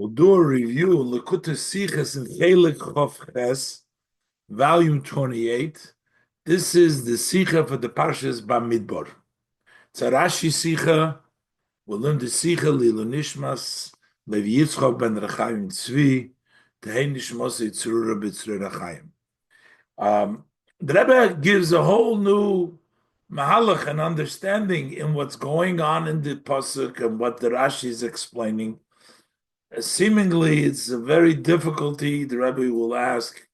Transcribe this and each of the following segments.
We'll do a review in Likkutei Sichos in Chelek Chof Ches, volume 28. This is the Sicha for the Parshas Bamidbar. It's a Rashi Sicha. We'll learn the Sicha Lilu Nishmas, Levi Yitzchok ben Rechaim Tzvi, Tehei Nishmos Yitzrura B'Tzrei Rechaim. The Rebbe gives a whole new mahalach and understanding in what's going on in the pasuk and what the Rashi is explaining. Seemingly, it's a very difficulty. The Rebbe will ask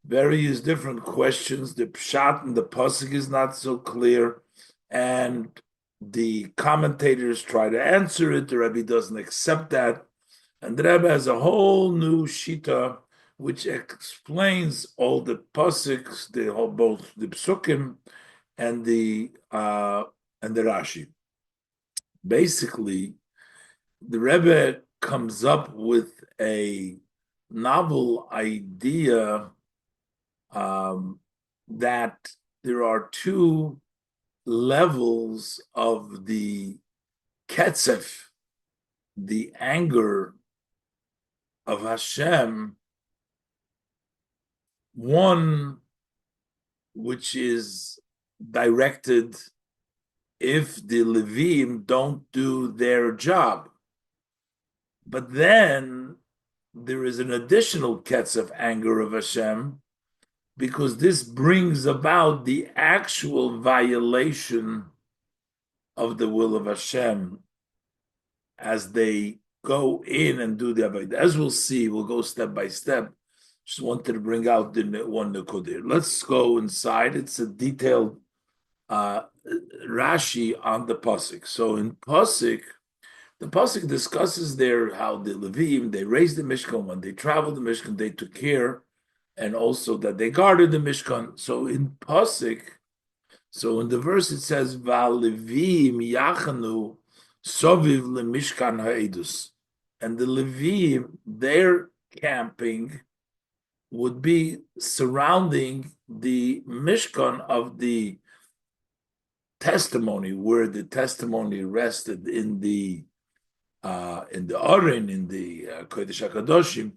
various different questions. The pshat and the pasuk is not so clear, and the commentators try to answer it. The Rebbe doesn't accept that, and the Rebbe has a whole new shita which explains all the pasuks, both the psukim and the Rashi. Basically, the Rebbe comes up with a novel idea that there are two levels of the ketzef, the anger of Hashem. One which is directed if the Levim don't do their job. But then there is an additional ketz of anger of Hashem, because this brings about the actual violation of the will of Hashem as they go in and do the avodah. As we'll see, we'll go step by step. Just wanted to bring out the one nekudah. Let's go inside. It's a detailed Rashi on the pasuk. So in pasuk, the pasuk discusses there how the Levim, they raised the Mishkan. When they traveled the Mishkan, they took care, and also that they guarded the Mishkan. So in pasuk, so in the verse it says Va'Levim yachanu soviv leMishkan ha'edus, and the Levim, their camping would be surrounding the Mishkan of the testimony, where the testimony rested in the Aron, in the Kodesh HaKadoshim.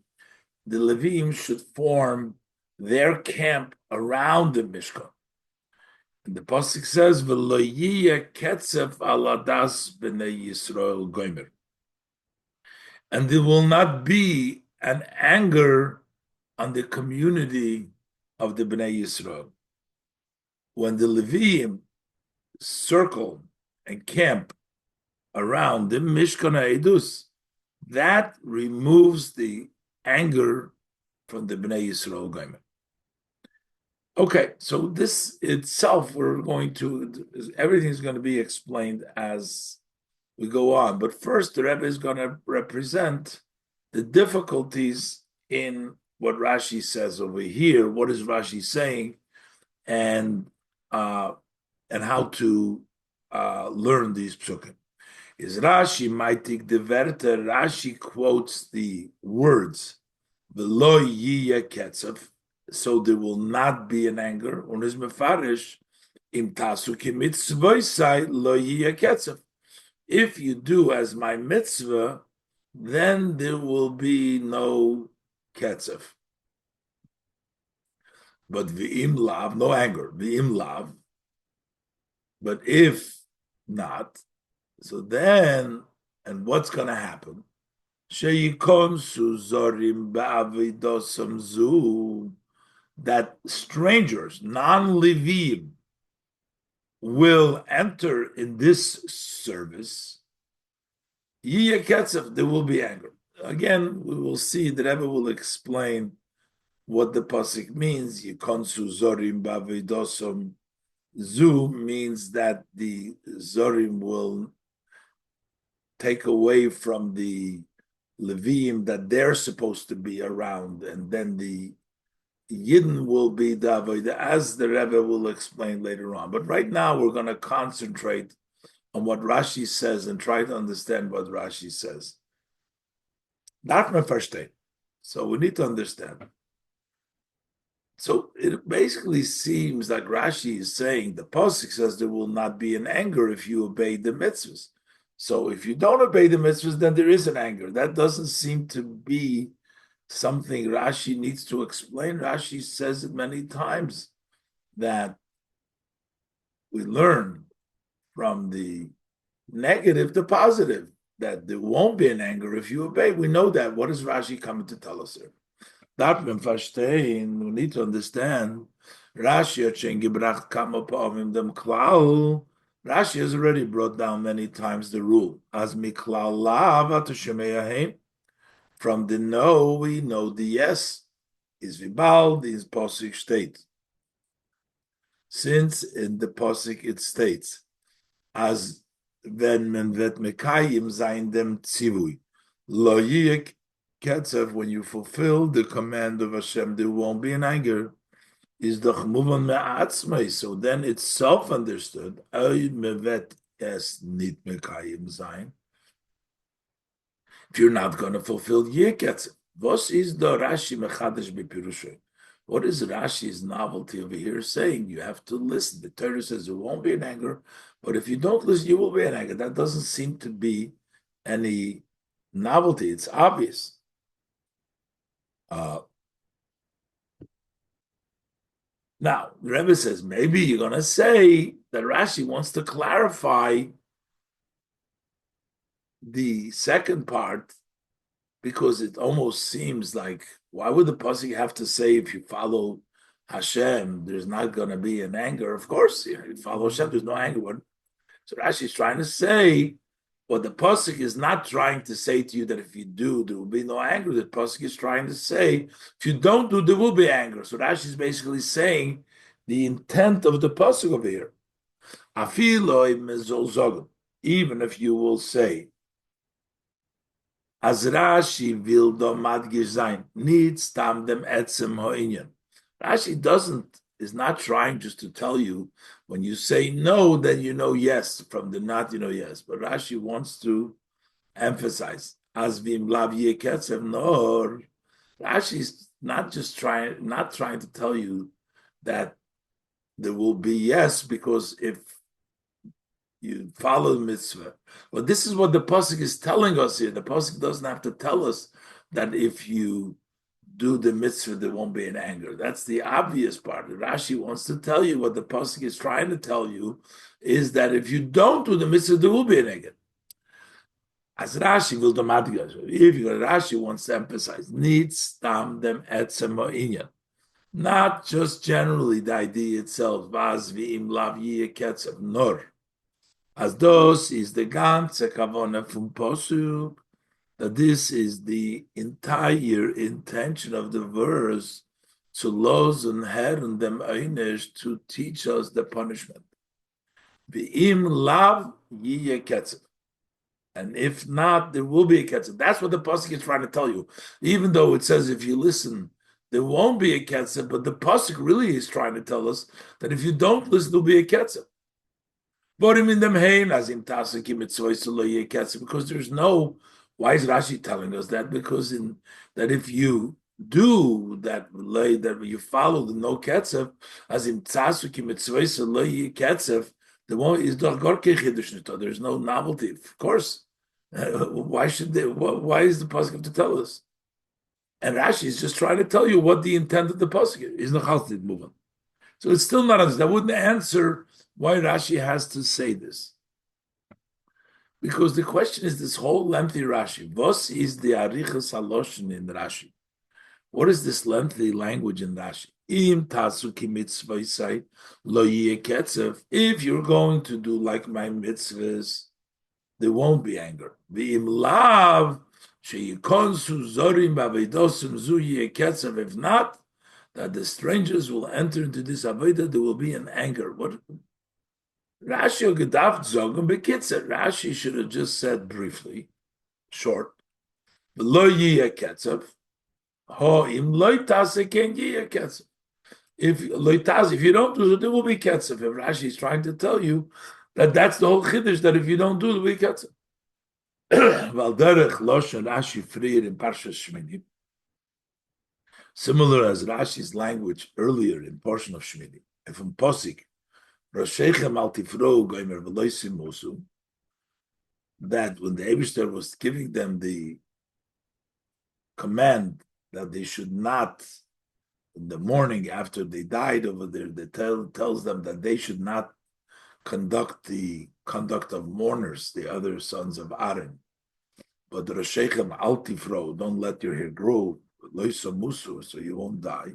The Levim should form their camp around the Mishkan. And the pasuk says, "V'lo yiyeh ketzef al adas b'nei Yisrael gomer," and there will not be an anger on the community of the Bnei Yisrael. When the Levim circle and camp around the Mishkan HaEdus, that removes the anger from the Bnei Yisrael Goyim. Okay, so this itself, everything's going to be explained as we go on. But first, the Rebbe is going to represent the difficulties in what Rashi says over here. What is Rashi saying, and how to learn these psukim? Is Rashi maitik the verte? Rashi quotes the words "V'lo yiyeh ketzav," so there will not be an anger. Und is mefarish im tasu ki mitzvosai lo yiyeh ketzav. If you do as my mitzvah, then there will be no ketzav. But v'im lav, no anger. V'im lav. But if not, so then, and what's going to happen? That strangers, non-Levim, will enter in this service. There will be anger. Again, we will see that Rebbe will explain what the pasuk means. Yikonsu zorim ba'avidosam zu means that the zorim will take away from the Levim that they're supposed to be around, and then the Yidden will be the avodah, as the Rebbe will explain later on. But right now, we're going to concentrate on what Rashi says and try to understand what Rashi says. Not my first day. So we need to understand. So it basically seems like Rashi is saying, the pasuk says there will not be an anger if you obey the mitzvahs. So if you don't obey the mitzvahs, then there is an anger. That doesn't seem to be something Rashi needs to explain. Rashi says it many times that we learn from the negative to positive, that there won't be an anger if you obey. We know that. What is Rashi coming to tell us here? That we need to understand. Rashi Rashi has already brought down many times the rule. As miklal lav from the no, we know the yes is vibal, is posik state. Since in the posik it states, as wenn men vet mekayim zayin dem tzivui, lo yik ketzev, when you fulfill the command of Hashem, there won't be an anger. Is doch muvan me'atzmai, so then it's self-understood. Oy mevet es nit mekayim zayin. If you're not going to fulfill Yeketz, what is the Rashi mechadash b'pirushay? What is Rashi's novelty over here saying? You have to listen. The Torah says there won't be an anger, but if you don't listen, you will be an anger. That doesn't seem to be any novelty. It's obvious. Now, the Rebbe says, maybe you're going to say that Rashi wants to clarify the second part, because it almost seems like, why would the pasuk have to say if you follow Hashem, there's not going to be an anger? Of course, you follow Hashem, there's no anger. So Rashi is trying to say, what the pasuk is not trying to say to you that if you do, there will be no anger. The pasuk is trying to say, if you don't do, there will be anger. So Rashi is basically saying the intent of the pasuk over here. Even if you will say, as Rashi will do madgish sein, needs tam dem etzem ho'inyan. Rashi is not trying just to tell you when you say no, then you know yes. From the not, you know yes. But Rashi wants to emphasize, as vim lav yeketzev nor. Rashi's not trying to tell you that there will be yes, because if you follow the mitzvah. Well, this is what the pasuk is telling us here. The pasuk doesn't have to tell us that if you do the mitzvah, there won't be an anger. That's the obvious part. Rashi wants to tell you what the pasuk is trying to tell you is that if you don't do the mitzvah, there will be an anger. As Rashi will do madgas. If Rashi wants to emphasize, needs tam dem etzem inyan. Not just generally the idea itself, vaz v'im lav yeketzev nor. As those is the ganze kavona from posuk, that this is the entire intention of the verse, to losen herren dem einish, to teach us the punishment. V'im lav yiye ketzev. And if not, there will be a ketzev. That's what the pasuk is trying to tell you. Even though it says if you listen, there won't be a ketzev, but the pasuk really is trying to tell us that if you don't listen, there'll be a ketzev. Because there's no, why is Rashi telling us that? Because that if you do that you follow the no ketzev, as in tasuki mitzvah lo ketzev, the one is there's no novelty. Of course, why should they? Why is the pasuk have to tell us? And Rashi is just trying to tell you what the intent of the pasuk is. So it's still not understood. That wouldn't answer why Rashi has to say this. Because the question is this whole lengthy Rashi. Vos is the arichas haloshin in Rashi? What is this lengthy language in Rashi? Im tasuki mitzvah lo ketzev. If you're going to do like my mitzvahs, there won't be anger. V'im lav sheyikonsu zorim b'avedosim zu ketzev. If not, that the strangers will enter into this avodah, there will be an anger. What? Rashi gedaft zogen bekitzer. Rashi should have just said briefly, short. Lo yiyeh ketzev. Ho im lo tase ken yiyeh ketzev. If you don't do it, there will be ketzev. If Rashi is trying to tell you that that's the whole chiddush, that if you don't do it, there will be ketzev. Val derech loshen Rashi frier in Parshas Shmini. Similar as Rashi's language earlier in portion of Shmini, and from Posik, Roshechem al tifro goimer v'loisim mosu. that when the Eibishter was giving them the command that they should not, in the morning after they died over there, tells them that they should not conduct the conduct of mourners, the other sons of Aaron. But the Roshechem Altifro, don't let your hair grow, loisa musu, so you won't die.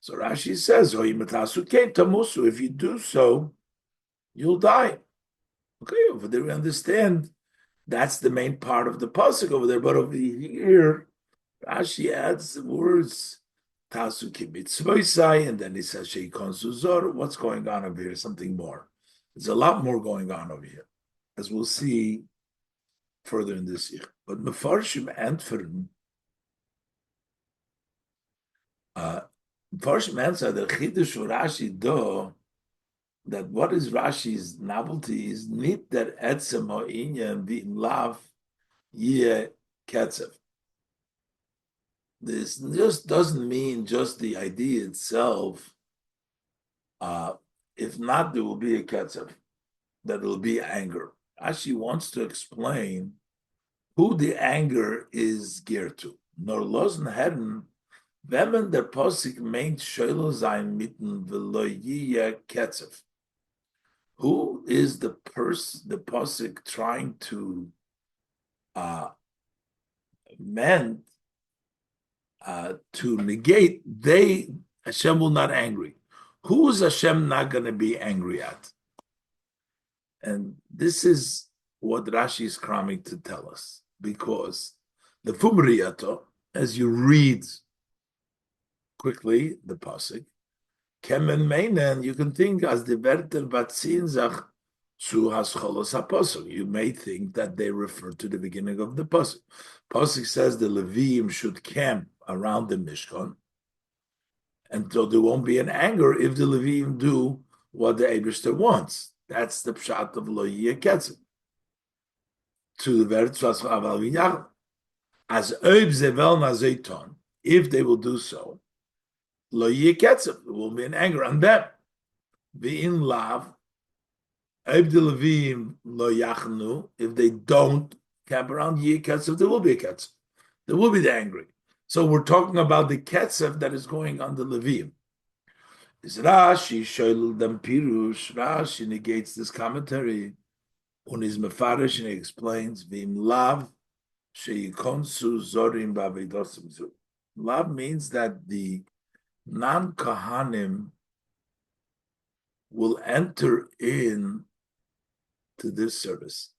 So Rashi says, tamusu, if you do so, you'll die. Okay, over there we understand that's the main part of the pasuk over there. But over here, Rashi adds the words tasu kibitzvoisai, and then he says sheikon suzor. What's going on over here? Something more. There's a lot more going on over here, as we'll see further in this year. But Mefarshim antfern, Mefarshim answer the chidush Rashi do, that what is Rashi's novelty is nit that etzem ha'inyan v'im lav yeh ketzev. This just doesn't mean just the idea itself. If not, there will be a ketzev, that will be anger. Rashi wants to explain who the anger is geared to. Nor losen herren, wenn der Posik meint Shelo sein mitten v'lo yeh ketzev. Who is the Posik trying to mend, to negate? Hashem will not angry. Who is Hashem not going to be angry at? And this is what Rashi is cramming to tell us, because the Fumriyato, as you read quickly the Pasuk, Kemen Meinen, you can think as the Verter Batzinzach zu Hascholos HaPasuk. You may think that they refer to the beginning of the Pasuk. Pasuk says the Levim should camp around the Mishkan, and so there won't be an anger if the Levim do what the Eibishter wants. That's the pshat of Lo Yeh Ketzev. To the Verter Aval Vinyach, as Oib Zevel Nazeiton, if they will do so, Lo Yeh Ketzev, there will be an anger on them. V'in lav, Oib the Levim Lo Yachnu, if they don't camp around Yeh Ketzev, there will be a Ketzev. There will be the angry. So we're talking about the Ketzev that is going on the Levim. Is Rashi Shoylul Dam Pirush? Rashi negates this commentary on his Mefarish, and he explains Vim Lav Sheyikonsu Zorim Bavidosim Zu. Lav means that the non-Kahanim will enter in to this service.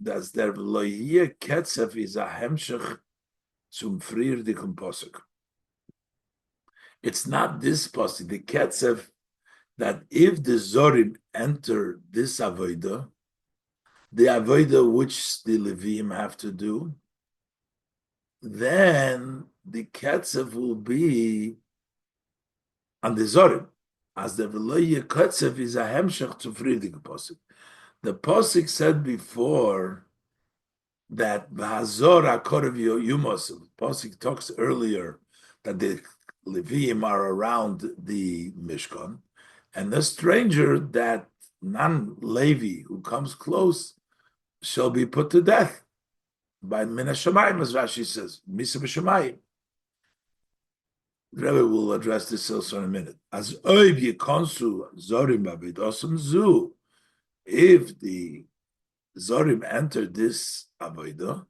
That's der V'loyeh Ketzev is a hemshech zum Frier dikum Posuk. It's not this Posuk, the Ketzev, that if the Zorim enter this Avodah, the Avodah which the Levim have to do, then the Ketzev will be on the Zorim. As the V'loyeh Ketzev is a hemshech zum Frier dikum Posuk. The Posuk said before that V'hazor HaKorev Yumos, Posuk talks earlier that the Levim are around the Mishkan, and the stranger, that non-Levi who comes close, shall be put to death by Min HaShamayim, as Rashi says, Misa B'Shamayim. The Rebbe will address this also in a minute. As Oiv Yekonsu Zorim Bavidosum Zu, if the Zorim enter this Avodah,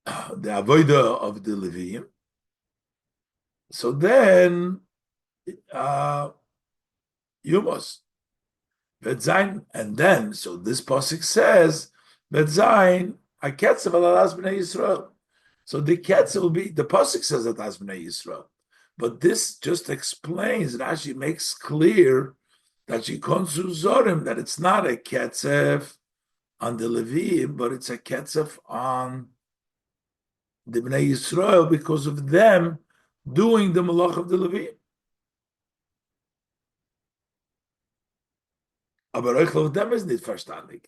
the Avodah of the Levim, so then you must Vetzain, and then so this pasuk says Vetzain a ketzev alalas bnei Yisrael. So the ketzev will be, the pasuk says that as bnei Yisrael, but this just explains, Rashi makes clear that she konsu zorim, that it's not a ketzev on the Levim, but it's a ketzev on the Bnei Yisrael because of them doing the malach of the Levim. Aber euch of them is nicht verstandig.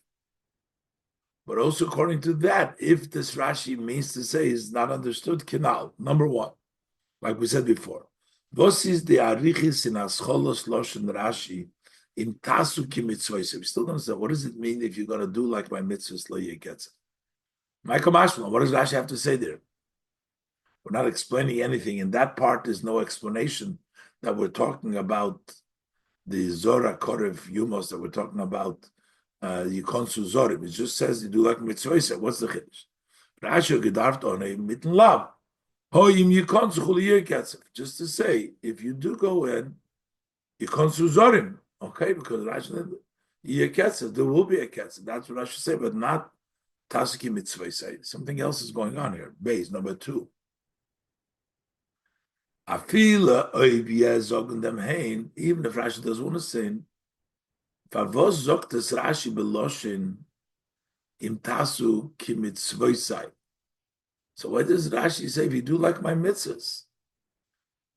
But also according to that, if this Rashi means to say is not understood, kinal, number one, like we said before, what is the arichis in ascholos loshen Rashi In tasu ki mitzvahs. We still don't understand what does it mean if you're going to do like my mitzvahs lo yeketzer. Michael Mashma, what does Rashi have to say there? We're not explaining anything. In that part, there's no explanation that we're talking about the Zora Korev Yumos, that we're talking about Yikonsu Zorim. It just says you do like mitzvahs. What's the chiddush? Rashi gedarft on a mitten lab. Just to say, if you do go in, Yikonsu Zorim, okay, because Rashi there will be a ketzer. That's what I should say, but not Tasiki mitzvah. Something else is going on here. Base number 2. Afila oivia zogen dem hein, even if Rashi doesn't want to sin, favos zogt es Rashi beloshin im tasu ki mitzvah. So what does Rashi say? If you do like my mitzvahs,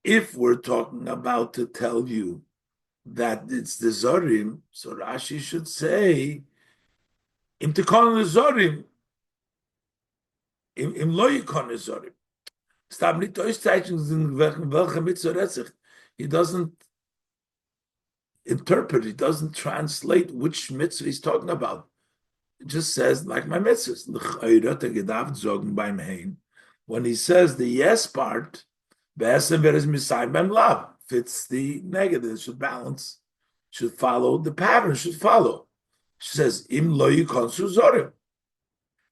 if we're talking about to tell you that it's the zorim, so Rashi should say im tikon zorim, im lo yikon zorim. He doesn't interpret, he doesn't translate which mitzvah he's talking about. It just says, like my mitzvahs. When he says the yes part, fits the negative, it should balance, should follow, the pattern should follow. She says, Im lo yikonsu zorim.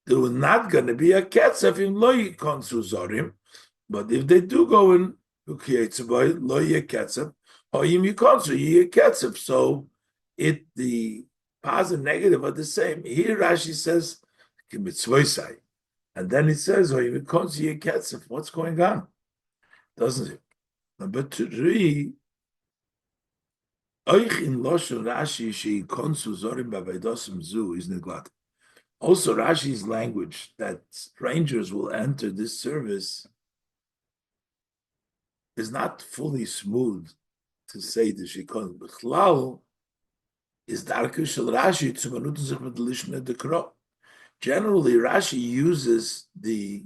There was not going to be a ketzef im lo yikonsu zorim. But if they do go in, so it the positive and negative are the same. Here Rashi says, and then it says, what's going on? Doesn't it? Number 3, also Rashi's language that strangers will enter this service is not fully smooth to say the shikon. B'chlal is darke shel Rashi zu benutzen sich mit lishne dekro. Generally, Rashi uses the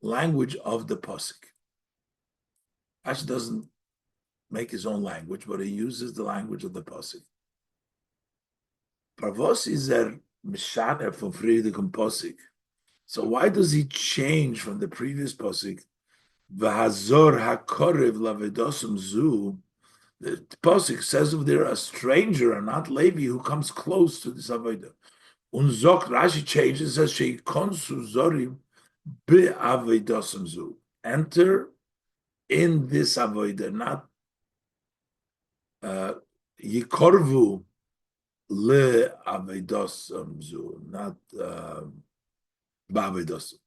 language of the pasuk. Rashi doesn't make his own language, but he uses the language of the pasuk. Parvos is mishaner from Friedrich pasuk. So why does he change from the previous pasuk? V'hazor hakorev lavedosum zu. The pasuk says over there, a stranger, and not Levi, who comes close to this avodah. Unzok Rashi changes, says she konsu zorim be'avedosum zu. Enter in this avodah, not yikorvu le'avedosum zu, not ba'avedosum.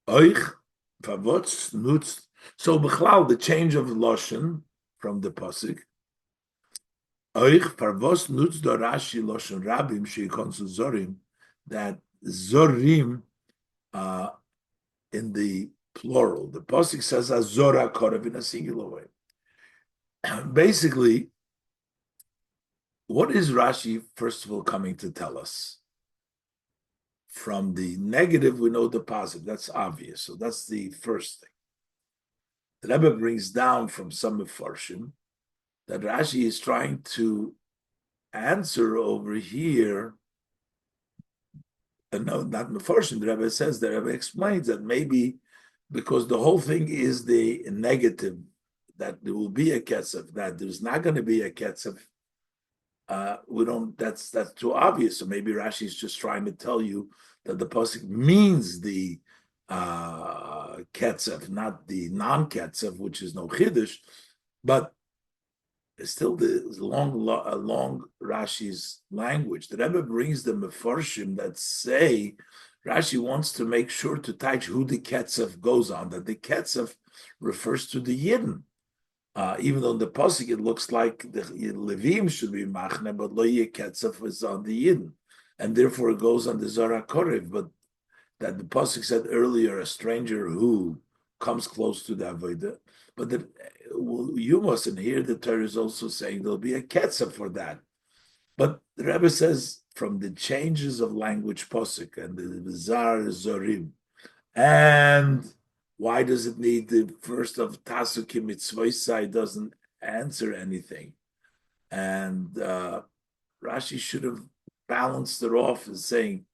Oich. So b'chlal, the change of loshen from the pasuk. Oich parvos nutz do Rashi loshen rabim sheikon zorim, that zorim in the plural. The pasuk says azora korev in a singular way. Basically, what is Rashi first of all coming to tell us? From the negative, we know the positive. That's obvious. So that's the first thing. The Rebbe brings down from some Mefarshim that Rashi is trying to answer over here. No, not Mefarshim. The Rebbe says, the Rebbe explains that maybe because the whole thing is the negative, that there will be a ketzef, that there's not going to be a ketzef. We don't. That's too obvious. So maybe Rashi is just trying to tell you that the pasuk means the ketzef, not the non-ketzef, which is no chiddush. But still, the long Rashi's language. The Rebbe brings the mefarshim that say Rashi wants to make sure to touch who the ketzef goes on. That the ketzef refers to the yidden. Even though in the pasuk it looks like the Levim should be machne, but lo ketzef is on the Yidden, and therefore it goes on the Zara Korev. But that the pasuk said earlier, a stranger who comes close to the avodah. But you mustn't hear the Torah is also saying there'll be a ketzef for that. But the Rebbe says from the changes of language pasuk and the Zar Zorim and why does it need the first of Tasukim Mitzvosai doesn't answer anything. And Rashi should have balanced it off and saying,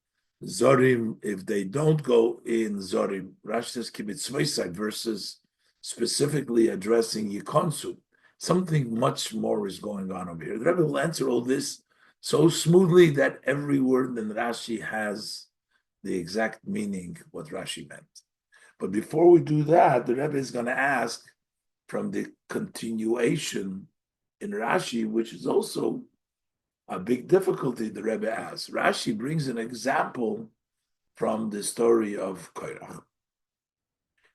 Zorim, if they don't go in Zorim, Rashi says Kibitzvaisai versus specifically addressing Yikonsu. Something much more is going on over here. The Rebbe will answer all this so smoothly that every word in Rashi has the exact meaning what Rashi meant. But before we do that, the Rebbe is going to ask from the continuation in Rashi, which is also a big difficulty the Rebbe asks. Rashi brings an example from the story of Korach.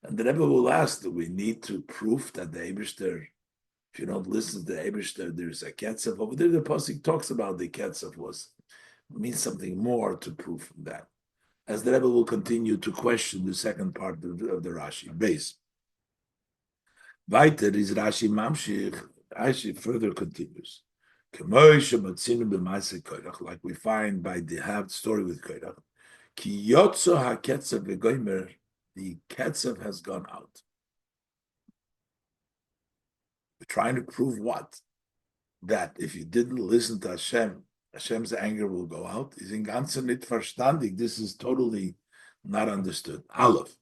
And the Rebbe will ask, do we need to prove that the Eibishter, if you don't listen to the Eibishter, there's a Ketzev? Over there, the Pasuk talks about the Ketzev means something more to prove from that. As the Rebbe will continue to question the second part of the Rashi base. Weiter is Rashi Mamshich. Rashi further continues. Like we find by the story with Korach. Ki yotzo ha-ketzev v'goymer, the ketzev has gone out. We're trying to prove what? That if you didn't listen to Hashem, Hashem's anger will go out. Is in ganzen nicht verstandig. This is totally not understood. Aleph.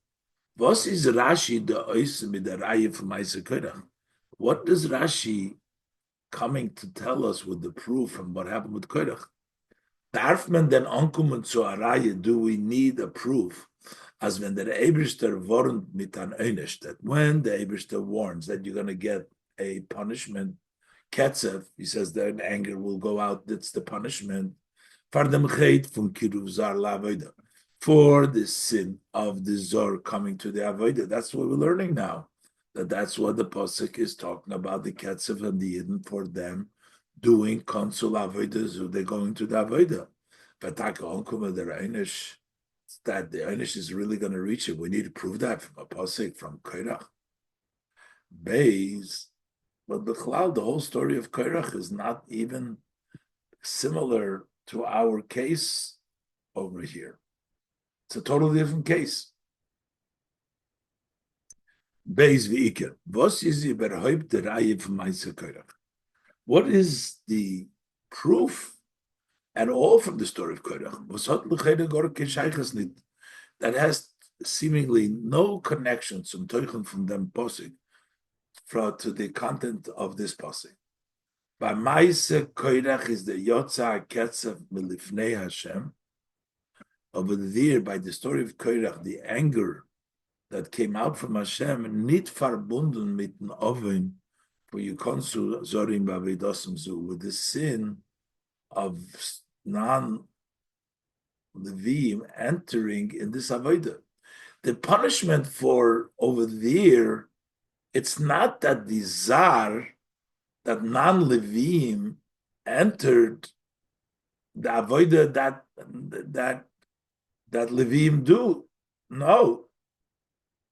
Was is Rashi the ois mit der Reihe von Meiser Korach? What does Rashi coming to tell us with the proof from what happened with Korach? Darf man denn ankommen zu a Reihe? Do we need a proof? As when der Eibishter warnt mit an Einisch, that when the Eibishter warns that you're going to get a punishment, Ketzev, he says that anger will go out, that's the punishment, for dem Chet from Kiruv Zar LaAvodah, for the sin of the Zor coming to the Avodah. That's what we're learning now. That's what the Pasuk is talking about, the Ketzev and the Yidden, for them doing consul avodah, so they're going to the avodah. But that the Einish is really going to reach it. We need to prove that from a pasuk from Korach. Beis, but the whole story of Korach is not even similar to our case over here. It's a totally different case. Beis v'ikir. Was is überhaupt der Reihe von Meiser Korach? What is the proof at all from the story of Korach? That has seemingly no connection from them posik to the content of this posik. By Maise Korach is the Yotza Ketzev Milifnei Hashem. Over there, by the story of Korach, the anger that came out from Hashem, nit verbunden mit den Ovim, for you consul zorim b'avedosim zu, with the sin of non-Levim entering in this avodah. The punishment for over there, it's not that the zar, that non-Levim entered the avodah that Levim do. No.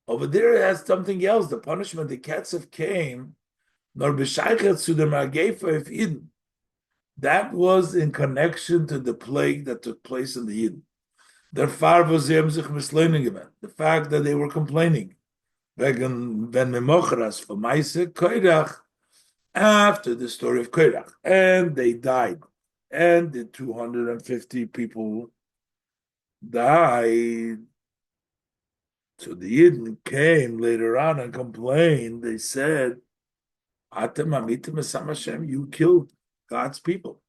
Over there it has something else. The punishment, the Ketzev came, nor b'shaychet to the Magefa of Eden. That was in connection to the plague that took place in the Eden. The fact that they were complaining. After the story of Korach. And they died. And the 250 people died. So the Eden came later on and complained. They said, you killed God's people.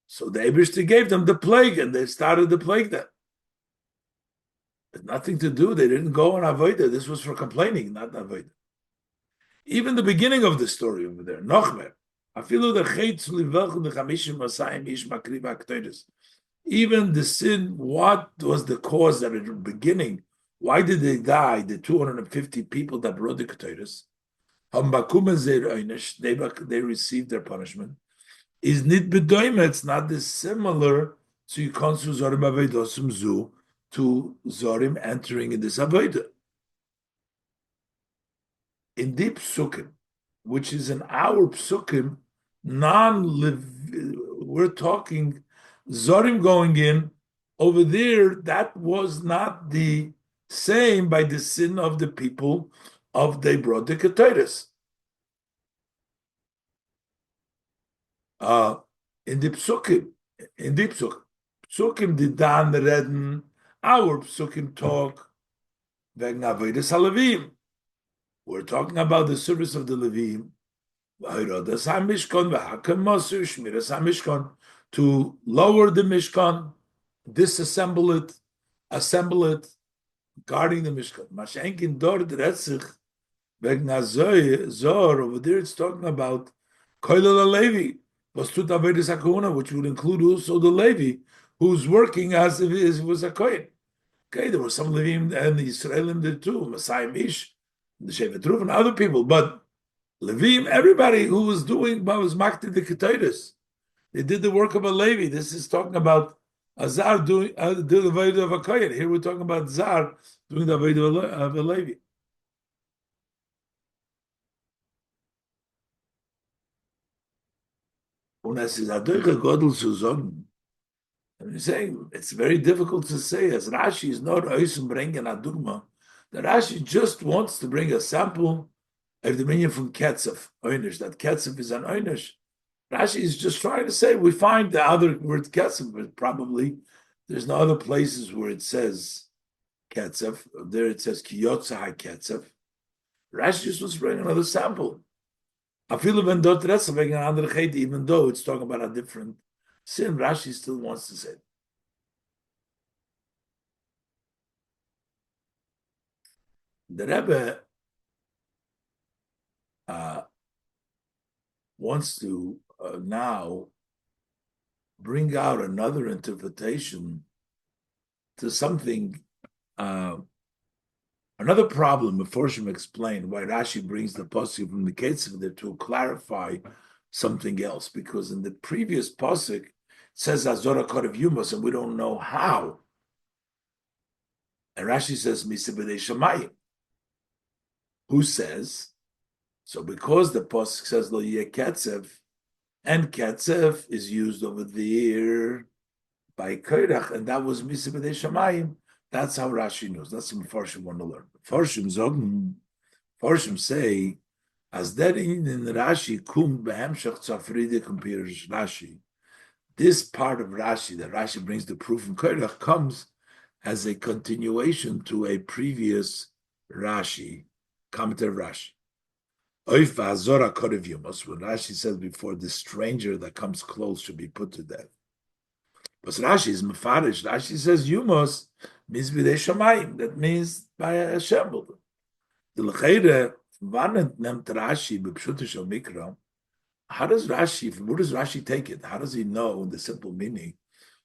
So the Eibishter gave them the plague, and they started the plague then. It's nothing to do. They didn't go on Avodah. This was for complaining, not Avodah. Even the beginning of the story over there, Nochmer. Even the sin, what was the cause at the beginning? Why did they die? The 250 people that brought the Ketores. They received their punishment. Is nit bedoime, it's not dissimilar to Yikonsu Zorim Avedosum Zu, to Zorim entering in this Avodah. In the psukim, which is in our psukim, we're talking Zorim going in, over there, that was not the same by the sin of the people of they brought the Ketores. Uh, in the psukim, psukim did dan reden, our psukim talk wegen avodas haLevim. We're talking about the service of the Levim. V'horadas haMishkan v'hakam masur shmiras haMishkan, to lower the Mishkan, disassemble it, assemble it, guarding the Mishkan. Mashenkin dort retzich wegen Zor, over there it's talking about Koilel Levi, was tut avodas hakahuna, which would include also the Levi, who's working as if it was a Kohen. Okay, there were some Levim and the Israelim did too, Messiah Mish, the Shevet Ruv, and other people, but Levim, everybody who was doing, was makti the Ketaitis. They did the work of a Levi. This is talking about a Zar doing the Avodah of a Kohen. Here we're talking about Zar doing the Avodah of a Levi. Und es ist ein Godel zu sagen. I'm saying it's very difficult to say, as Rashi is not oisem bringing a dugma. The Rashi just wants to bring a sample of the meaning from Ketzev, Oynish, that Ketzev is an Oynish. Rashi is just trying to say, we find the other word Ketzev, but probably there's no other places where it says Ketzev. There it says Kiyotza HaKetzev. Rashi just wants to bring another sample. Even though it's talking about a different sin, Rashi still wants to say it. The Rebbe wants to now bring out another interpretation to something, another problem. Meforshim explained why Rashi brings the pasuk from the Ketzev there to clarify something else, because in the previous pasuk it says Azora Kodev Yumos, and we don't know how. And Rashi says Misa B'dei Shamayim. Who says? So because the pasuk says Lo Yeh Ketzev, and Ketzev is used over there by Koirach, and that was Misa B'dei Shamayim. That's how Rashi knows. That's what Mefarshim want to learn. Mefarshim say, as that in Rashi, kum behemshach tzafride compares Rashi. This part of Rashi, that Rashi brings the proof from Koirach, comes as a continuation to a previous Rashi, commentary of Rashi. Oifa Azora Kodev Yumos, when Rashi says before, the stranger that comes close should be put to death. But Rashi is mefarish. Rashi says Yumos means b'dei shamayim. That means by Hashem. The l'cheire vanent nemt Rashi b'pshuta shel mikra. How does Rashi? Where does Rashi take it? How does he know the simple meaning?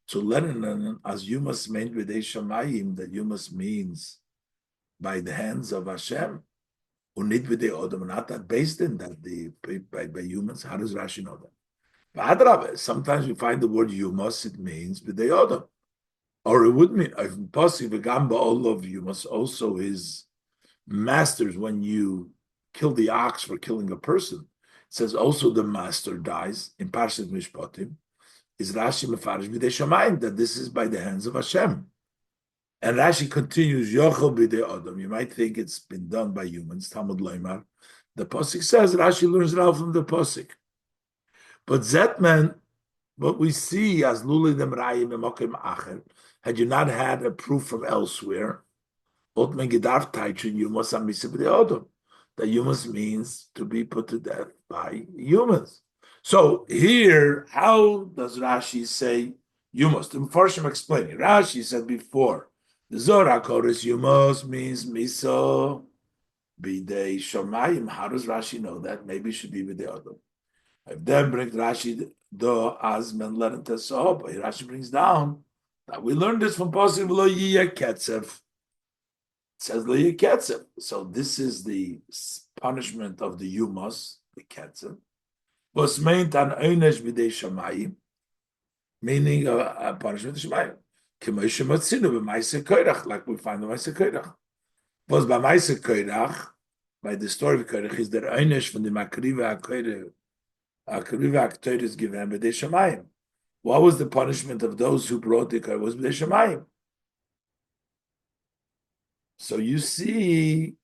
So learn as Yumos meant b'dei shamayim, that Yumos means by the hands of Hashem. Unit b'dei odom, not that based in that by humans. How does Rashi know that? Sometimes we find the word Yumos, it means b'dei odom. Or it would mean, all of you must also his masters, when you kill the ox for killing a person. It says also the master dies in Parshat Mishpatim. Is Rashi mefarish b'dei shamayim, that this is by the hands of Hashem. And Rashi continues, Yochel b'dei Adam. You might think it's been done by humans. Talmud Loimar. The Pasuk says, Rashi learns it out from the Pasuk. But Zetman, what we see as Luli Demrayim Emokim Acher, had you not had a proof from elsewhere, Otman Gedarf Taichin Yumas Amisa b'dei Adam, that Yumas means to be put to death by humans. So here, how does Rashi say Yumas? The Mepharshim explaining. Rashi said before, the Zohar Kodesh Yumos means Miso b'dei Shamayim. How does Rashi know that? Maybe it should be b'dei Adam. If then brings Rashi do Azman Leren Tesoh, but Rashi brings down that we learned this from Pasuk Lo Yeh Ketzev. It says Lo Yeh Ketzev. So this is the punishment of the Yumos, the Ketzev. Was meant an Einesh b'dei Shamayim, meaning a punishment of Shamayim. Like we find the Maaseh Koirach. Was by Maaseh Koirach, by the story of Koirach, is der Einesh from the Makriva HaKoirach is given b'dei Shamayim. What was the punishment of those who brought the Koirach? Was b'dei Shamayim. So you see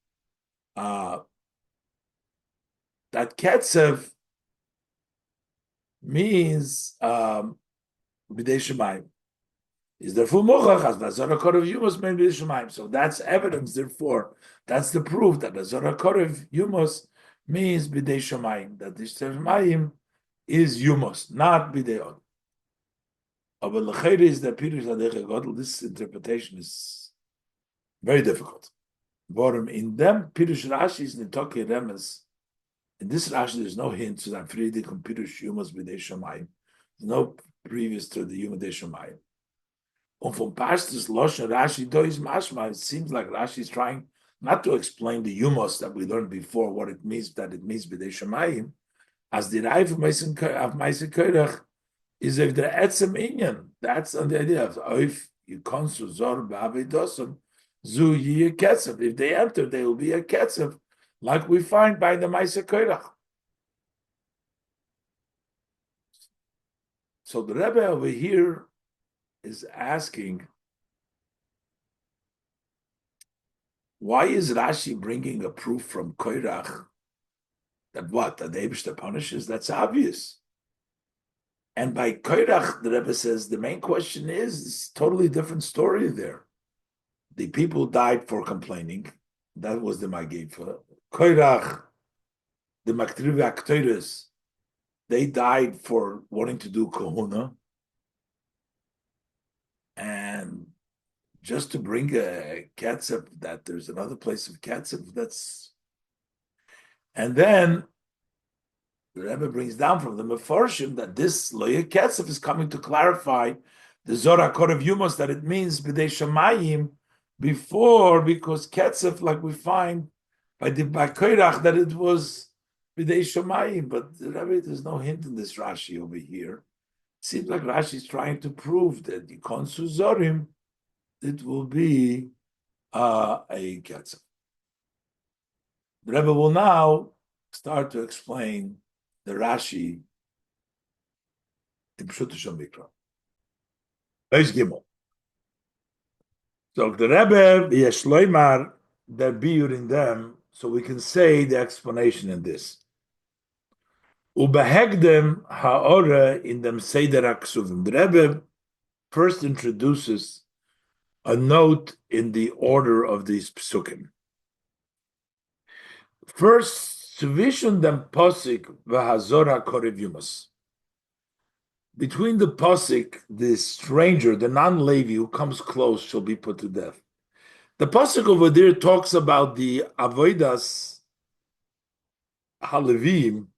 that Ketzev means b'dei shemayim. Is therefore mochach as bazara korev yumos mean b'dei shemayim. So that's evidence. Therefore, that's the proof that bazara korev yumos means b'dei shemayim. That this shemayim is yumos, not b'dei od. But l'chayr is that Pirush Adech Gadol. This interpretation is very difficult. Borum in them Pirush Rashi is nitoke remes. In this Rashi, there's no hint to that Friedrich and Pirush Yumos b'dei Shamayim. There's no previous to the Yuma b'dei Shamayim. And from Pashtus Loshen Rashi do is mashma. It seems like Rashi is trying not to explain the Yumos that we learned before, what it means, that it means b'dei Shamayim, as the Raif of Meisen Koirach is if the etzem inyan. That's on the idea of if you consul zor ba'avidosam zu yi ketzev. If they enter, they will be a ketzev, like we find by the Maisa Koirach. So the Rebbe over here is asking, why is Rashi bringing a proof from Koirach that what the Eibishter punishes? That's obvious. And by Koirach, the Rebbe says the main question is it's a totally different story there. The people died for complaining. That was the Magifa. Koirach, the Maktrivi Aktoiris, they died for wanting to do kahuna. And just to bring a ketzev, that there's another place of ketzev, that's... And then the Rebbe brings down from the Mefarshim that this Loya Ketzev is coming to clarify the Zorah Korev Yumos, that it means B'dei Shamayim before, because Ketzev, like we find by the Koirach, that it was B'dei Shamayim. But the Rebbe, there's no hint in this Rashi over here. It seems like Rashi is trying to prove that the Konsu Zorim, it will be a Ketzev. The Rebbe will now start to explain the Rashi in Pshuto Shel Mikra. Beis Gimel. So the Rebbe Yeshloimar der biur in them, so we can say the explanation in this. Ubehegdem haora in them seder aksuvim. The Rebbe first introduces a note in the order of these psukim. First, Svishun dem posik v'hazora korev yumas. Between the posik, the stranger, the non-Levi who comes close shall be put to death. The posik over there talks about the avodas halevim,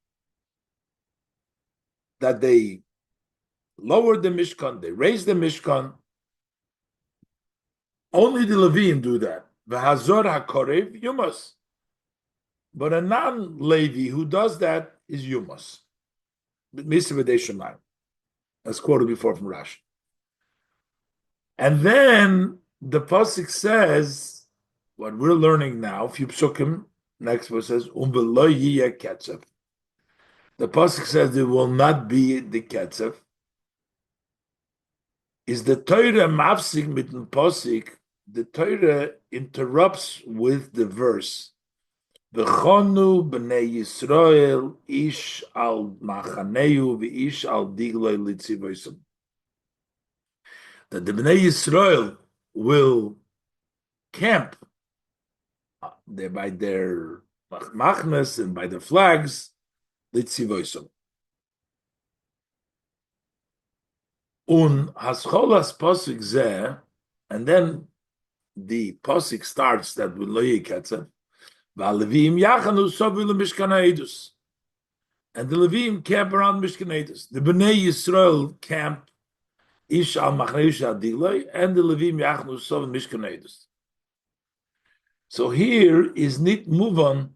that they lowered the Mishkan, they raised the Mishkan. Only the Levim do that. V'hazor hakorev yumas. But a non-Levi who does that is Yumas. As quoted before from Rashi. And then the Pasuk says, what we're learning now, if you psukim, next verse says, ketzev. The Pasuk says there will not be the ketzev. Is the Torah mafsik mit the Pasuk, the Torah interrupts with the verse, V'chonu b'nei Yisrael ish al machaneu v'ish al digloi litzivoisum. That the b'nei Yisrael will camp there by their machnas and by the flags litzivoisum. Un hascholas posik zeh, and then the posik starts that with lo yiketzev. And the Levim camp around Mishkan. The Bnei Yisrael camp Ish al Machreish Adilai, and the Levim Yachnu Sov Mishkan. So here is nit move on.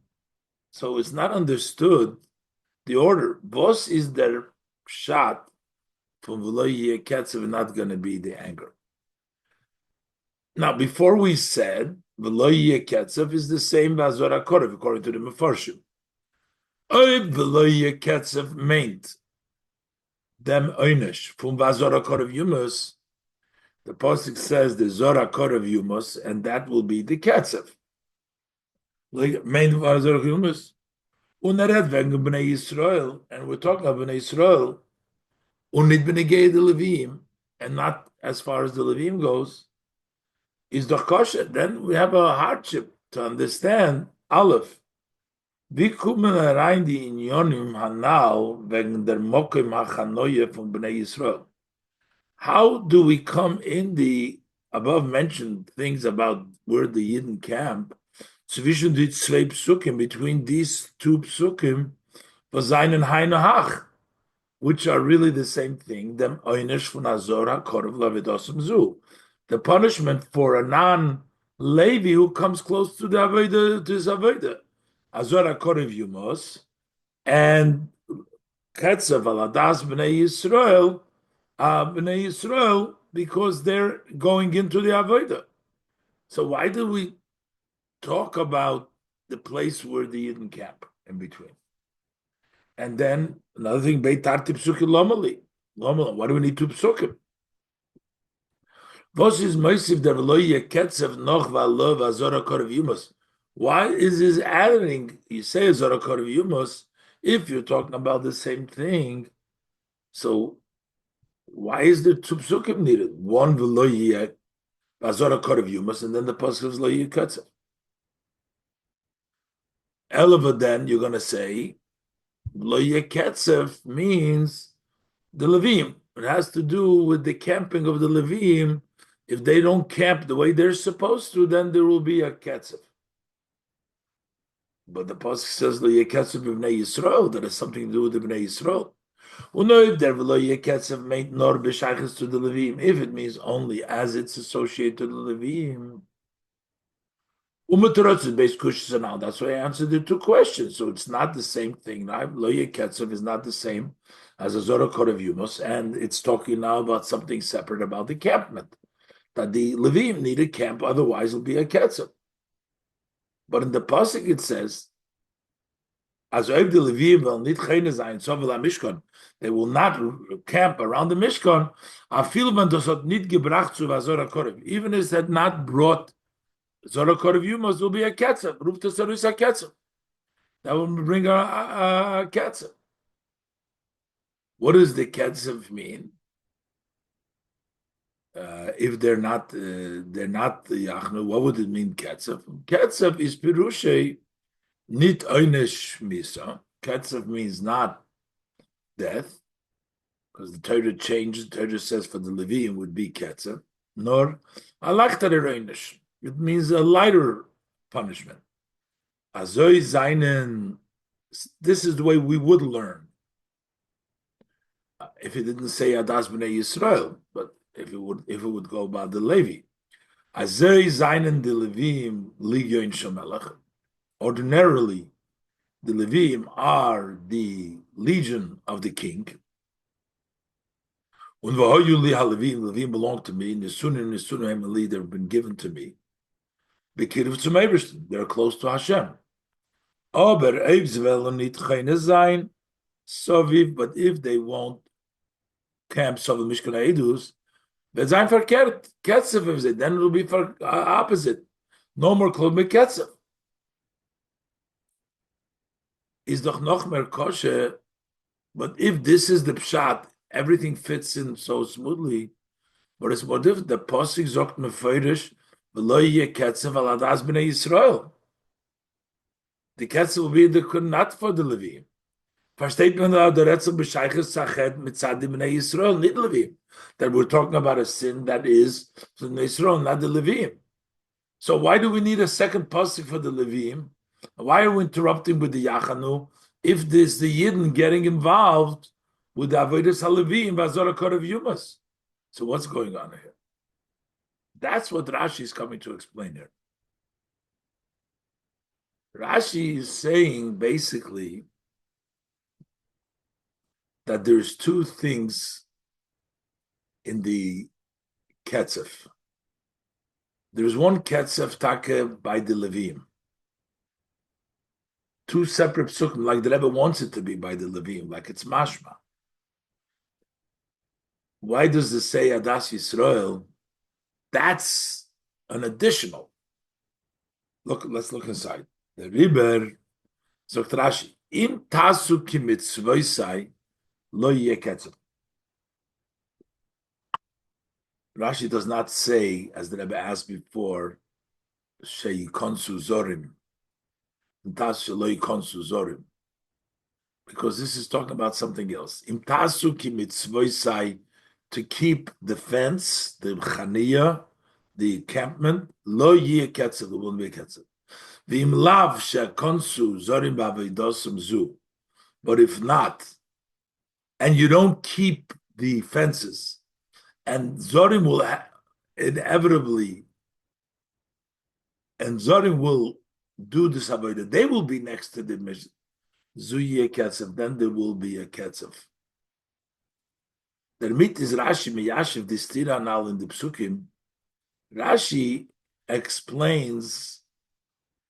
So it's not understood the order. Boss is their shot from V'lo Ketzev, not going to be the anger. Now, before we said V'lo Ketzev is the same as Zorah Korev, according to the Mefarshim. Oib V'lo Ketzev meant them Oynesh from Zorah Korev Yumus. The Pasuk says the Zorah Korev Yumus, and that will be the Ketzev. Like meant Zorah Yumus. Unared wegen Bnei Yisrael, and we're talking about Bnei Yisrael. Unit benegay the Levim, and not as far as the Levim goes, is doch kosher. Then we have a hardship to understand. Aleph. Wie kommen rein die Inyonim Hanal wegen der Mokim HaChanoye von Bnei Yisrael? How do we come in the above mentioned things about where the Yidden camp, zwischen die zwei Psukim, between these two Psukim, was seinen Heine Hach, which are really the same thing, dem Oynish von Azor HaKorov Lavidosum Zu. The punishment for a non-Levi who comes close to the Avodah, to his Avodah. Azor HaKorov Yumos, and Ketzav Aladas Bnei Yisrael, because they're going into the Avodah. So why do we talk about the place where the Yidden camp in between? And then another thing, Beit Tarti Psukim Lomali. Why do we need two Psukim? Vos is Moisiv der V'lo Yeketzev noch v'alo v'azor HaKorov Yumos. Why is this adding, you say Azor HaKorov Yumos, if you're talking about the same thing? So why is there two psukim needed? One v'lo yeh v'azor HaKorov Yumos, and then the pasuk is lo yeh ketzev. Eleva, then you're going to say lo yeh ketzev means the Levim. It has to do with the camping of the Levim. If they don't camp the way they're supposed to, then there will be a ketzev. But the pasuk says lo yeh ketzev b'Bnei Yisrael. That has something to do with the Bnei Yisrael. If it means only as it's associated to the Levim, that's why I answered the two questions. So it's not the same thing. Lo Yeketzev is not the same as a Zorah Korav Yumos, and it's talking now about something separate about the campment. That the Levim need a camp, otherwise it'll be a Ketzev. But in the pasuk it says, they will not camp around the Mishkan, even if it had not brought Zorah Korav Yumos, will be a Ketzev. That will bring a Ketzev. What does the Ketzev mean? If they're not the Yachnu, what would it mean, Ketzev? Ketzev is Pirushay, Nit Oynesh Misa. Ketzev means not death, because the Torah changes. The Torah says for the Levim would be Ketzev, nor Alachtar Oynesh. It means a lighter punishment. Azoy Zainen, this is the way we would learn. If it didn't say Adas B'nei Yisrael, but if it would go about the Levi. Azoy Zainen the Levim Ligyoin Shomelech. Ordinarily, the Levim are the legion of the king. Levim belong to me. Nisunim they've been given to me. They're close to Hashem. But if they won't camp Soviv Mishkan Eidus, then it will be for opposite. No more Klub Ketzev. Is doch noch mehr kosher, but if this is the pshat, everything fits in so smoothly. But it's what if the pasuk sagt mefeirish v'lo yeh ketzev al adas b'nei Yisrael. The ketzev will be not for the Levim. Versteht man da der Rätsel bescheiches sachet mitzad b'nei Yisrael, not Levim. That we're talking about a sin that is for the Yisrael, not the Levim. So why do we need a second pasuk for the Levim? Why are we interrupting with the Yachanu if there's the Yidden getting involved with the Avodas HaLevim and Azor HaKorov Yumos? So what's going on here? That's what Rashi is coming to explain here. Rashi is saying basically that there's two things in the Ketzev. There's one Ketzev Take by the Levim. Two separate psukim, like the Rebbe wants it to be by the Levim, like it's mashma. Why does it say Adas Yisrael? That's an additional. Look, let's look inside. The Riber, sagt Rashi, Im tasu ki mitzvoisai lo yeh ketzev. Rashi does not say, as the Rebbe asked before, sheyikonsu zorim, imtas sheloi konsu zorim, because this is talking about something else. Imtasu ki mitzvoisai, to keep the fence, the chaniya, the encampment, lo yeh ketzev, there won't be a ketzev. V'im lav shekonsu zorim b'aveidosim zu, but if not, and you don't keep the fences, and zorim will inevitably, and zorim will do this avodah, they will be next to the mission. Zuye ketzev, then there will be a ketzev. The mit is Rashi miyashiv this tira now in the psukim. Rashi explains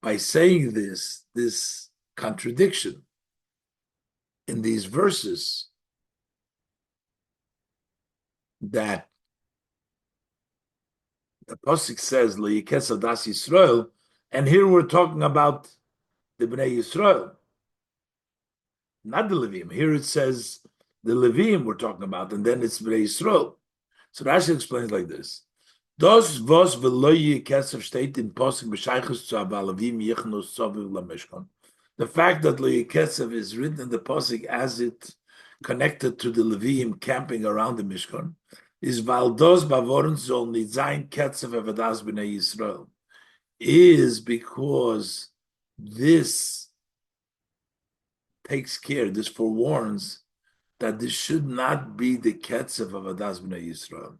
by saying this contradiction in these verses, that the pasuk says le'yiketzav das Yisrael, and here we're talking about the Bnei Yisrael, not the Levim. Here it says the Levim we're talking about, and then it's Bnei Yisrael. So Rashi explains like this: Das was veloye ketzev steht in pasuk b'shaychus zu abalavim yichnus soviv lamishkan. The fact that loye ketzev is written in the pasuk as it connected to the Levim camping around the Mishkan is valdos bavorin zol nitzayin ketzev evadas b'nei Yisrael, is because this takes care, this forewarns that this should not be the ketzev of Adas B'nai Yisrael.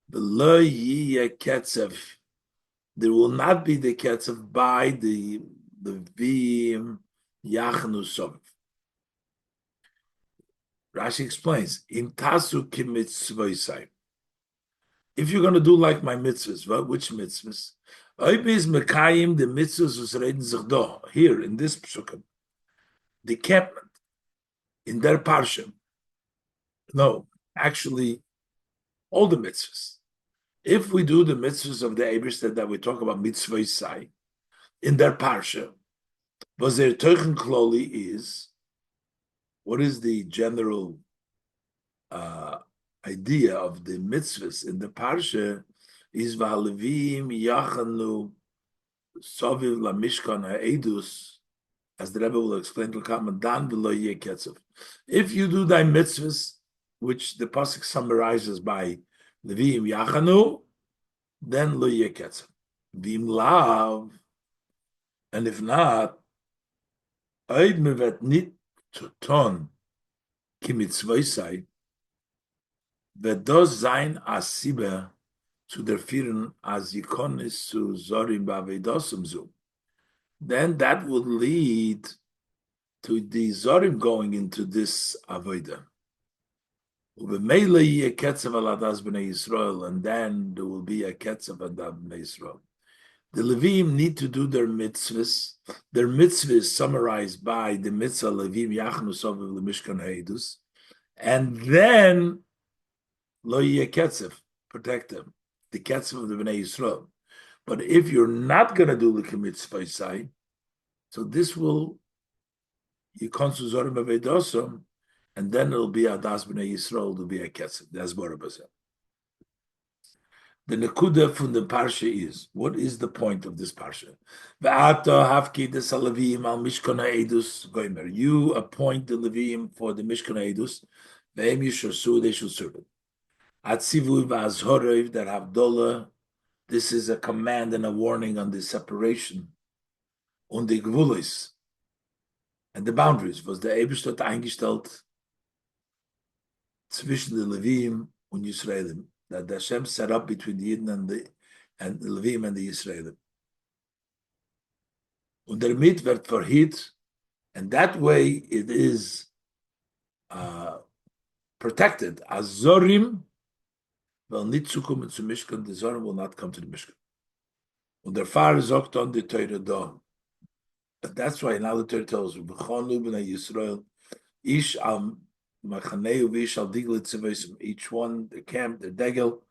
The lo yiyeh ketzev, there will not be the ketzev by the vim yachnu soviv. Rashi explains, im tasu ki mitzvosai. If you're going to do like my mitzvahs, well, which mitzvahs? Oibis mekayim the mitzvahs was reden sich do, here in this psukim, the encampment in their parsha. No, actually, all the mitzvahs. If we do the mitzvahs of the Eibishter that we talk about, mitzvah sai, in their parsha, was their teuchen kloli is, what is the general idea of the mitzvahs in the parsha, is v'halevim yachanu soviv lamishkan ha'edus, as the Rebbe will explain to come, dan v'lo yeh ketzev. If you do thy mitzvahs, which the pasuk summarizes by levim yachanu, then lo yeh ketzev. V'im lav, and if not, oid mevet nit tuton ki mitzvosai, vedos zayin asibe zu der Führen as yikonis zu zorim ba'avedosum zu, then that would lead to the zorim going into this avodah. And then there will be a ketzev and bnei Yisrael. The Levim need to do their mitzvahs. Their mitzvah is summarized by the mitzvah Levim Yachnu Soviv LeMishkan Heidus, and then Lo Yeh Ketzev, protect them, the ketzev of the Bnei Yisrael. But if you're not going to do the mitzvah side, so this will Yikonsu Zorim Avedosum, and then it'll be Adas Bnei Yisrael, will be a ketzev. That's Borabazah. The nekuda from the parsha is, what is the point of this parsha? You appoint the Levim for the Mishkan Eidus, they should serve it. Atzivu v'azhorev, that Havdolah, this is a command and a warning on the separation, on the Gvulis, and the boundaries, was the Eibishtot eingestellt zwischen the Levim und Yisraelim, that the Hashem set up between the Yidden and the Levim and the Yisraelim. Und damit wird verhit, and that way it is protected. As Zorim will nicht zukommen zu Mishkan, the Zorim will not come to the Mishkan. Und der Pfarrer sagt on the Torah da. But that's why now the Torah tells you, B'chonu b'nei Yisrael, ish al machaneu v'ish al diglet tzevesim, each one, the camp, the degel,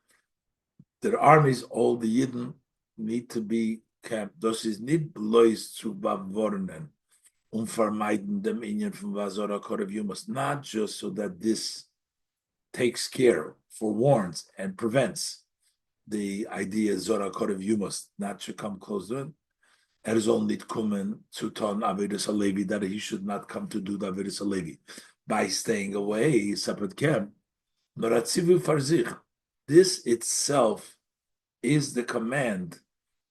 their armies, all the Yidden need to be camped. Das ist nicht bloß zu bewahren und vermeiden dem Inyan von Vazora Korev. You must not just so that this takes care forewarns and prevents the idea Zora Korev, you must not should come close to it. Erzol nit kommen zu ton Avedis Alevi, that he should not come to do the Avedis Alevi by staying away, separate camp. Noratzivu farzich. This itself is the command,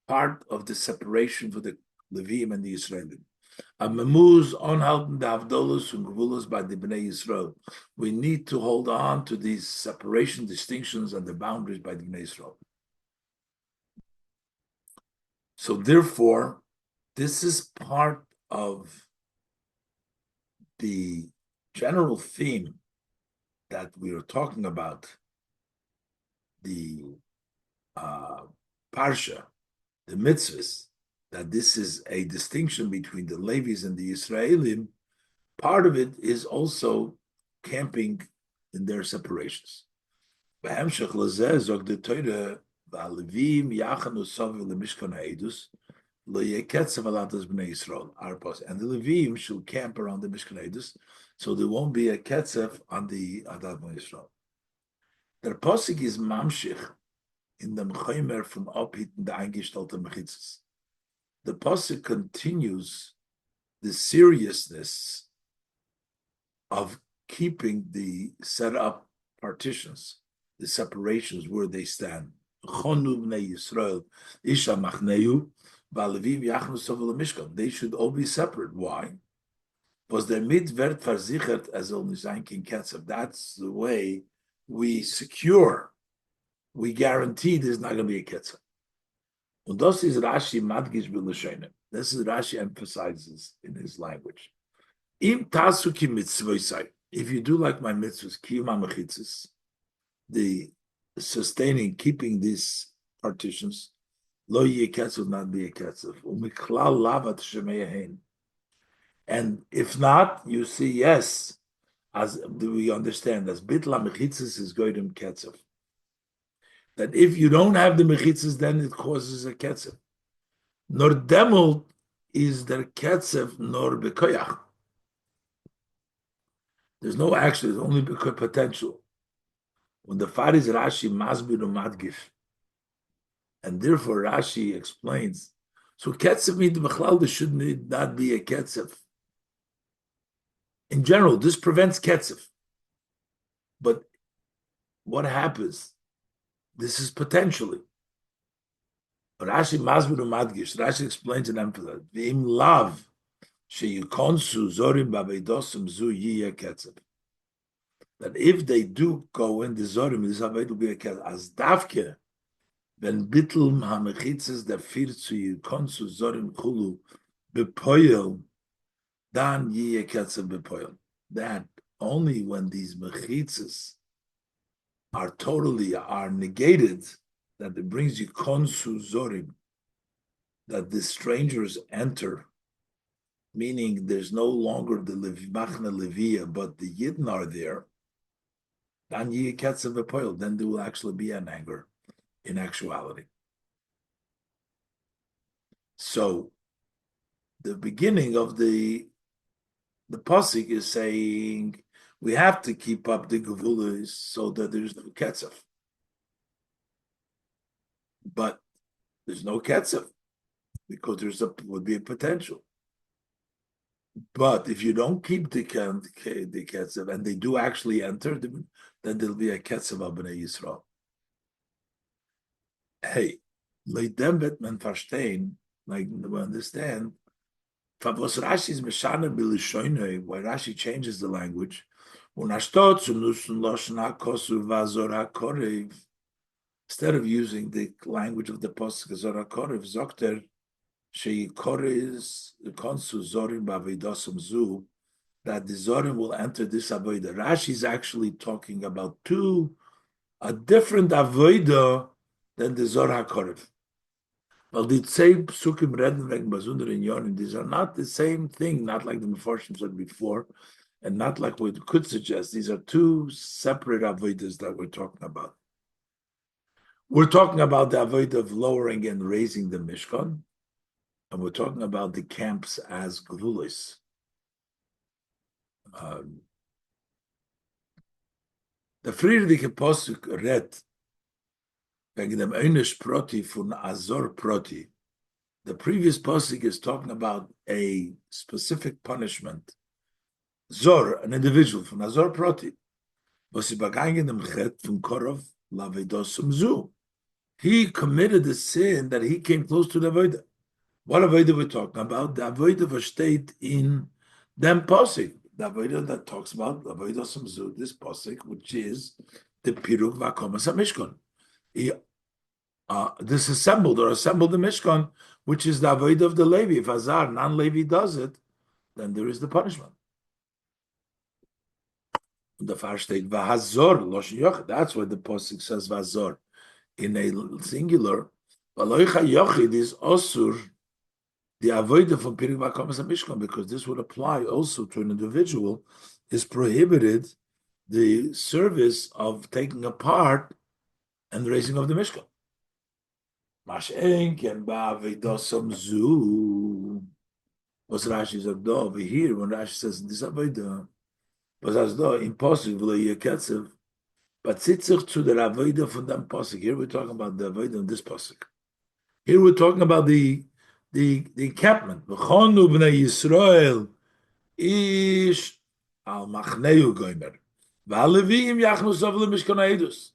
part of the separation for the Levim and the Israelim. Amemuz onhalten the Avdolus and Gvulos by the Bnei Yisrael. We need to hold on to these separation, distinctions, and the boundaries by the Bnei Yisrael. So therefore, this is part of the general theme that we are talking about, the Parsha, the mitzvahs, that this is a distinction between the Levis and the Israelim. Part of it is also camping in their separations. Behemshech lezeh zog the Torah v'alevim yachanu soviv lemishkan ha'edus lo yeketzav alatas b'nei Yisrael arpos, and the Levim should camp around the Mishkan Ha'edus, so there won't be a ketzav on the Adat b'nei Yisrael. Der Posik is mamshich in the Mechomer from Opit in the Eingestellte Mechitzes. The Posik continues the seriousness of keeping the set up partitions, the separations where they stand. They should all be separate. Why? Because their mitvert versichert as only sein king ketzer. That's the way we secure, we guarantee there's not going to be a ketzer. And this is Rashi madgish b'lashonim. This is Rashi emphasizes in his language. Im tasu ki mitzvosai. If you do like my mitzvahs, kiyum ha'mechitzos, the sustaining, keeping these partitions, lo yeh ketzav, not be a ketzav. Umiklal lavat shemeyahin. And if not, you see, yes, as do we understand, as bitla mechitzos is goydem ketzav. That if you don't have the mechitzos, then it causes a ketzav. Nor demol is der ketzav nor bekoyach. There's no action, there's only potential. When the far is Rashi masbir madgif, and therefore Rashi explains, so ketzav means b'chlal, there should not be a ketzav. In general, this prevents ketzav. But what happens? This is potentially. Rashi masbir madgish. Rashi explains and emphasizes, v'im lav sheyikonsu zorim b'aveidosim zu yiyeh ketzav. That if they do go in the zorim, this will be a ketzav. As davke, when bittul hamechitzes der fir zu yikonsu zorim chulu bepoyel, dan yiyeh ketzav bepoyel. That only when these mechitzes are negated, that it brings you konsu zorim, that the strangers enter, meaning there's no longer the machna levia, but the yidden are there. Then then there will actually be an anger in actuality. So the beginning of the pasuk is saying we have to keep up the gevulas so that there's no ketzav. But there's no ketzav because would be a potential. But if you don't keep the ketzav and they do actually enter, then there'll be a ketzav of Bnei Yisrael. Hey, leidem wird man verstehen, like we understand, why Rashi changes the language. Instead of using the language of the Pasuk Zora Korev, Zokter Sheikores Konsu Zorim Bavidosum Zu, that the Zorim will enter this Avodah. Rashi is actually talking about a different Avodah than the Zora Korev. Well, the same psukim reden wegen Bazunder and Yonim, these are not the same thing, not like the Mefarshim said before, and not like what could suggest. These are two separate avodas that we're talking about. We're talking about the avodah of lowering and raising the Mishkan, and we're talking about the camps as gevulos. Der frierdige Posuk redt wegen dem Einisch Proti von Azor Proti. The previous Posuk is talking about a specific punishment. Zor, an individual from Azor Proti, was begangen dem Chet von Korov Lavedosum Zu. He committed the sin that he came close to the Avodah. What Avodah we're talking about? The Avodah was state in them Posuk. The Avodah that talks about Lavedosum Zu, this Posuk, which is the Piruk Vakomas HaMishkan. He disassembled or assembled the Mishkan, which is the Avodah of the Levi. If Azar, non-Levi, does it, then there is the punishment. The first state Vahazor Loshen Yochid. That's why the Pasuk says Vahazor in a singular. Valoicha Yochid is Osur, the Avodah from Pirik Vakomas HaMishkan, because this would apply also to an individual, is prohibited the service of taking apart and the raising of the Mishkan. Mashenken ba'avedosam zu. Was Rashi said over here when Rashi says this avodah, was as though impossible yeketzev, but sitzich to the avodah from them pasuk. Here we're talking about the avodah in this pasuk. Here we're talking about the encampment. V'chonu b'nei Yisrael ish al machneu goimer v'aleviim yachnu sov leMishkan ha'edus.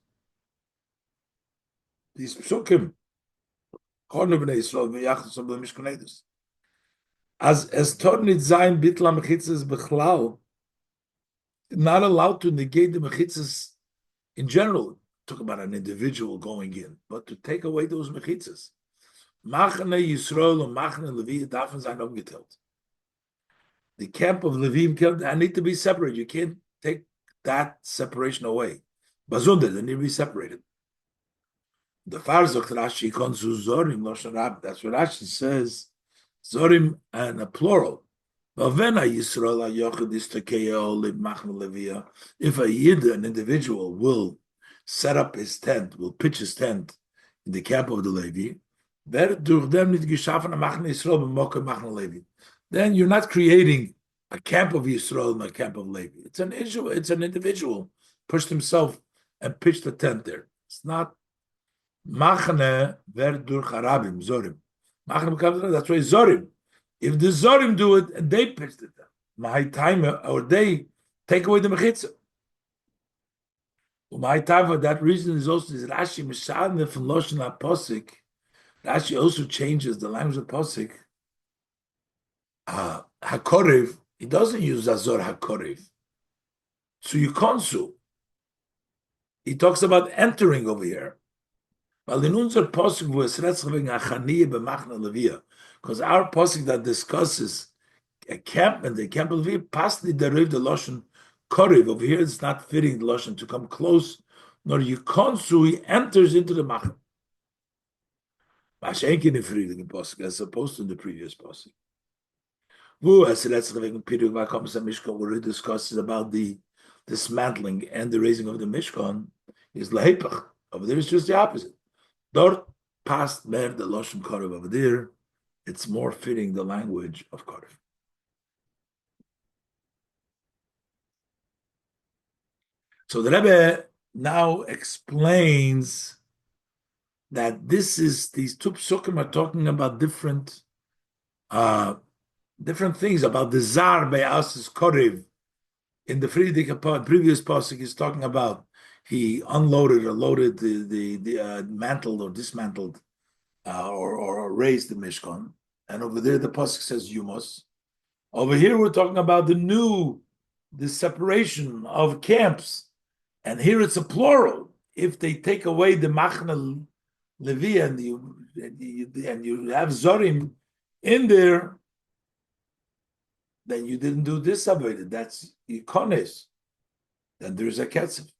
These psukim. As Tornit Zayin Bitla Mechitzes Bechlal, not allowed to negate the Mechitzes in general. Talk about an individual going in, but to take away those Mechitzes. Machne Yisrael and Machne Levi darfen sein umgeteilt. The camp of Levim I need to be separated. You can't take that separation away. Bazunder, they need to be separated. The Farzok Rashi konzu Zorim Loshen Rab. That's what Rashi says. Zorim and a plural. If a Yid, an individual, will set up his tent, will pitch his tent in the camp of the Levi, then you're not creating a camp of Yisrael and a camp of Levi. It's an issue. It's an individual pushed himself and pitched a tent there. It's not Machne verdur charabim zorim. Machne becomes that's why zorim. If the zorim do it and they pitched it, my time or they take away the mechitza. My time for that reason is also is Rashi Mishadne from Loshen HaPosik. Rashi also changes the language of Posik. Hakorev, he doesn't use Azor Hakorev. So you consul. He talks about entering over here. Weil in unser Posuk, wo es redet wegen Achanie b'machna Levia, because our Posuk that discusses a camp and the camp of Levia, past the deriv the Loshen Korev. Over here, it's not fitting the Loshen to come close, nor you consu, he enters into the Machna. Mashenkin in Friedrich Posuk, as opposed to the previous Posuk. Wo es redet wegen Piruk Vakomas HaMishkan, where it discusses about the dismantling and the raising of the Mishkan, is Lehepach. Over there, it's just the opposite. Dort past mer the Loshen Korev over there, it's more fitting the language of Korev. So the Rebbe now explains that these two psukim are talking about different things about the Zar Be'asis Korev. In the previous pasuk, he's talking about he unloaded or loaded the mantled or dismantled or raised the Mishkan. And over there, the pasuk says Yumos. Over here, we're talking about the separation of camps. And here it's a plural. If they take away the Machna Levi and you have Zorim in there, then you didn't do this avodah. That's Ikones. Then there's a Ketzev.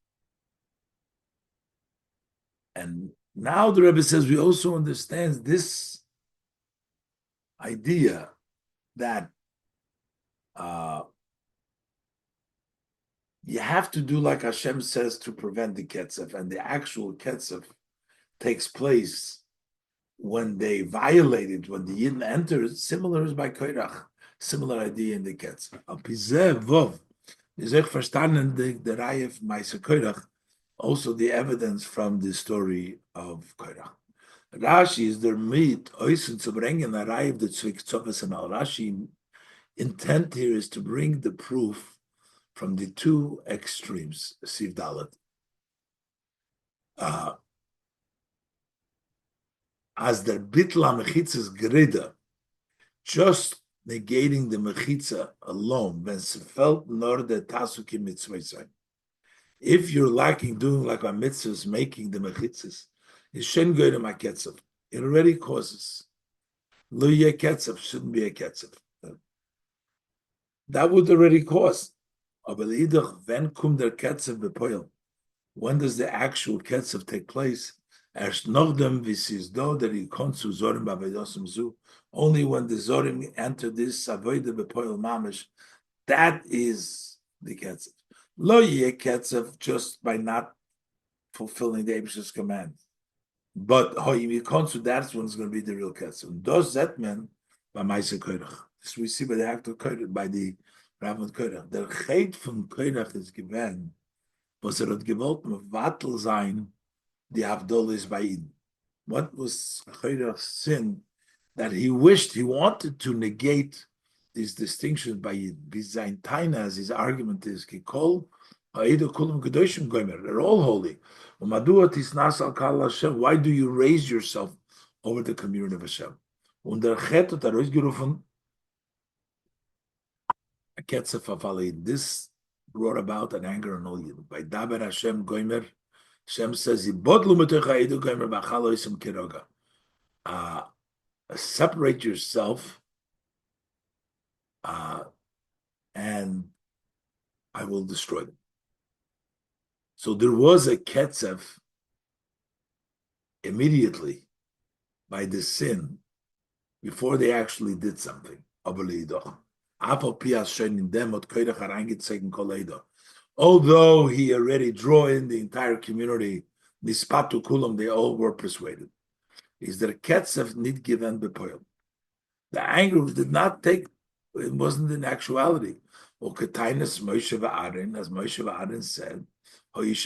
And now the Rebbe says we also understand this idea that you have to do like Hashem says to prevent the Ketzev, and the actual Ketzev takes place when they violate it, when the Yidden enters, similar is by Koirach, similar idea in the Ketzev. Al Pizeh Vov, is echt verstanden the Rayef Meise Koirach, also the evidence from the story of Korach. Rashi is der mit oisen zu bringen a Reihe of the Tzvik and al. Rashi intent here is to bring the proof from the two extremes, Siv Dalet. As der bitla mechitzas gerida, just negating the mechitza alone, when felt nor the tasuki mitzvah. If you're lacking doing like a mitzvahs, making the mechitzas, is shen goyim haketzav. It already causes. Lo yeh ketzav shouldn't be a ketzav. That would already cause. Aber idach, when kum der ketzav bepoil? When does the actual ketzav take place? Erst nochdem visizdo that he comes to zorim b'avedosim zu. Only when the zorim enter this avodah bepoil mamish, that is the ketzav. Lo yeh ketzav just by not fulfilling the Eibusher's command. But hoyim yikonsu, that's when it's going to be the real ketzav. Does that mean by Maisa Koirach? This we see by the act of Koirach, by the Rav Koirach. Der Chet from Koirach is given, was hat gewollt mevatel sein, die Havdalah is by Eden. What was Koirach's sin? That he wanted to negate these distinctions by Eden. Wie sein Taina, as his argument is, Kikol, Ha'edu kulam kedoshim gomer, they're all holy. Why do you raise yourself over the community of Hashem? Und der Chet hat gerufen, a ketzef of this brought about an anger on all Yidden. By Daber Hashem gomer, Hashem says, Yibodlu metoch ha'edu gomer b'achalo isim kiroga. Separate yourself, and I will destroy them. So there was a ketzev immediately by the sin before they actually did something. Although he already drew in the entire community, nispatu kulam, they all were persuaded. Is there ketzev nid given bepoil? The anger did not take, it wasn't in actuality. Or ketainas Moshe v'Aaron, as Moshe v'Aaron said, is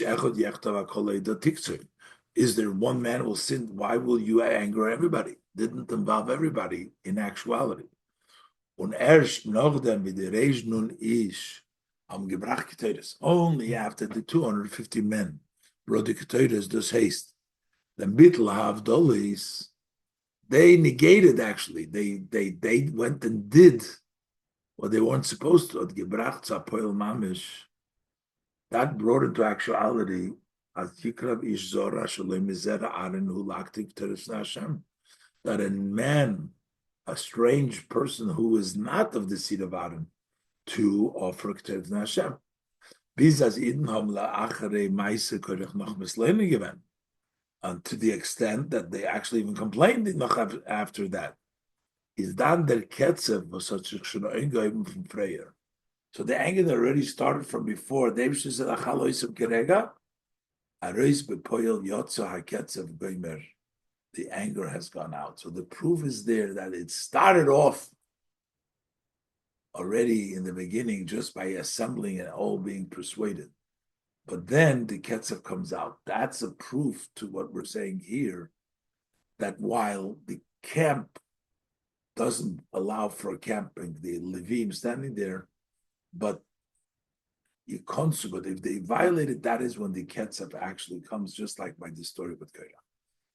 there one man will sin? Why will you anger everybody? Didn't involve everybody in actuality. Only after the 250 men brought the Ketores does haste. Then Bitl Havdalis, they negated actually. They went and did what they weren't supposed to. That brought into actuality as Yikrav Ish Zora Shalom Mizera Aaron who laktik Teres Hashem, that a man, a strange person who is not of the seed of Aaron, to offer Teres Hashem. Bizas Idnham la'acharei Maise Korech noch misleini given, and to the extent that they actually even complained after that. Is dan der ketzev was such a from prayer. So the anger that already started from before. David said, "Achaloisem kerega, areis bepoil yotzo haketzev goimer." The anger has gone out. So the proof is there that it started off already in the beginning just by assembling and all being persuaded. But then the ketzev comes out. That's a proof to what we're saying here, that while the camp doesn't allow for camping, the Levim standing there, but you consummate, if they violate it, that is when the ketzev actually comes, just like by the story with Korach.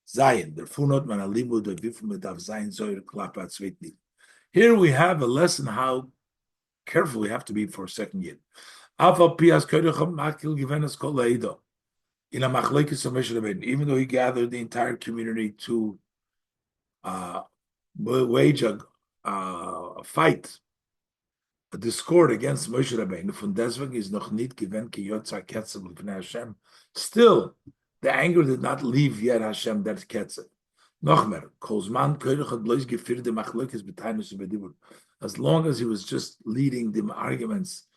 Zayin, der funot man alimu der vifum medav zayin zoyer klapa tzveitni. Here we have a lesson how careful we have to be for a second yet. Even though he gathered the entire community to wage a fight, a discord against Moshe Rabbeinu, von deswegen is noch nicht given ki yotza ketzev l'fnei Hashem. Still, the anger did not leave yet Hashem, that ketzev. Noch mer, kolzman koirach had blois gefirde machlokes b'tainus ubedibur. As long as he was just leading the arguments,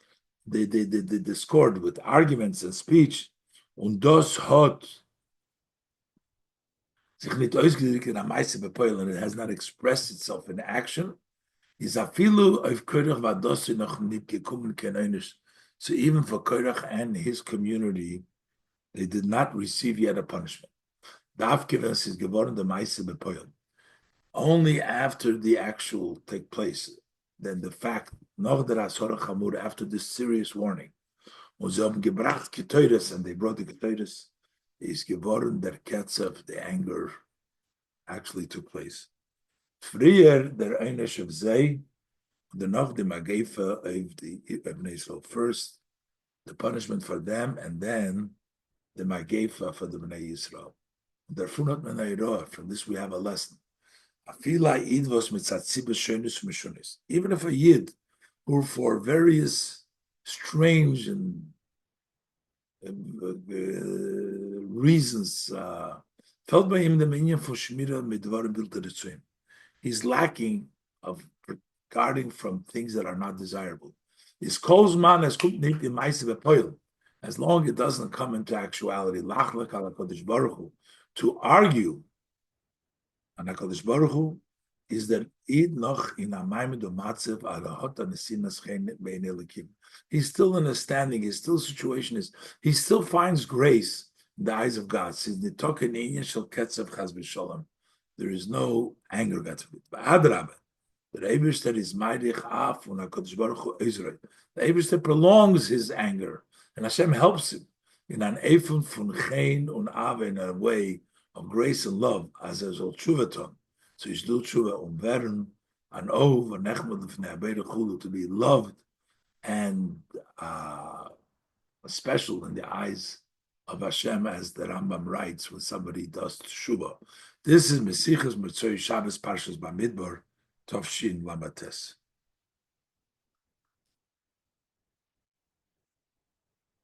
the discord with arguments and speech, und das hat sich nicht ausgedrückt in a meise bepoil, and it has not expressed itself in action, is afilu of Korach vadosi noch nicht gekommen kein eines. So even for Korach and his community, They did not receive yet a punishment. Only after the actual take place, then the fact, after this serious warning, und sie haben gebracht Keteures, and they brought the Keteures, is geworden der Ketzev, the anger actually took place. Früher der Einisch of Zeh, the noch the Magefa of the Ibn Israel. First, the punishment for them, and then the Magefa for the Bnei Yisrael. From this we have a lesson. Even if a Yid, who for various strange and reasons, felt by him the minion for Shmira Midvar Bilteritzuim. He's lacking of guarding from things that are not desirable. His Kozman as long as it doesn't come into actuality, to argue on HaKadosh Baruch Hu is that he's still in a standing, his still situation is, he still finds grace in the eyes of God. There is no anger. The Eibishter is Maidich Af und HaKadosh Baruch Hu Ezra. The Eibishter prolongs his anger, and Hashem helps him in an Eifun von Chen und Ave, in a way of grace and love, as a Tshuvaton. So he's do Tshuva Veren, and Ov, and Nechmad V'nei Abeir Chulu, to be loved and special in the eyes of Hashem, as the Rambam writes when somebody does Tshuva. This is Mesichas Mitzvah Shabbos Parshas Bamidbar, Tovshin Lamates.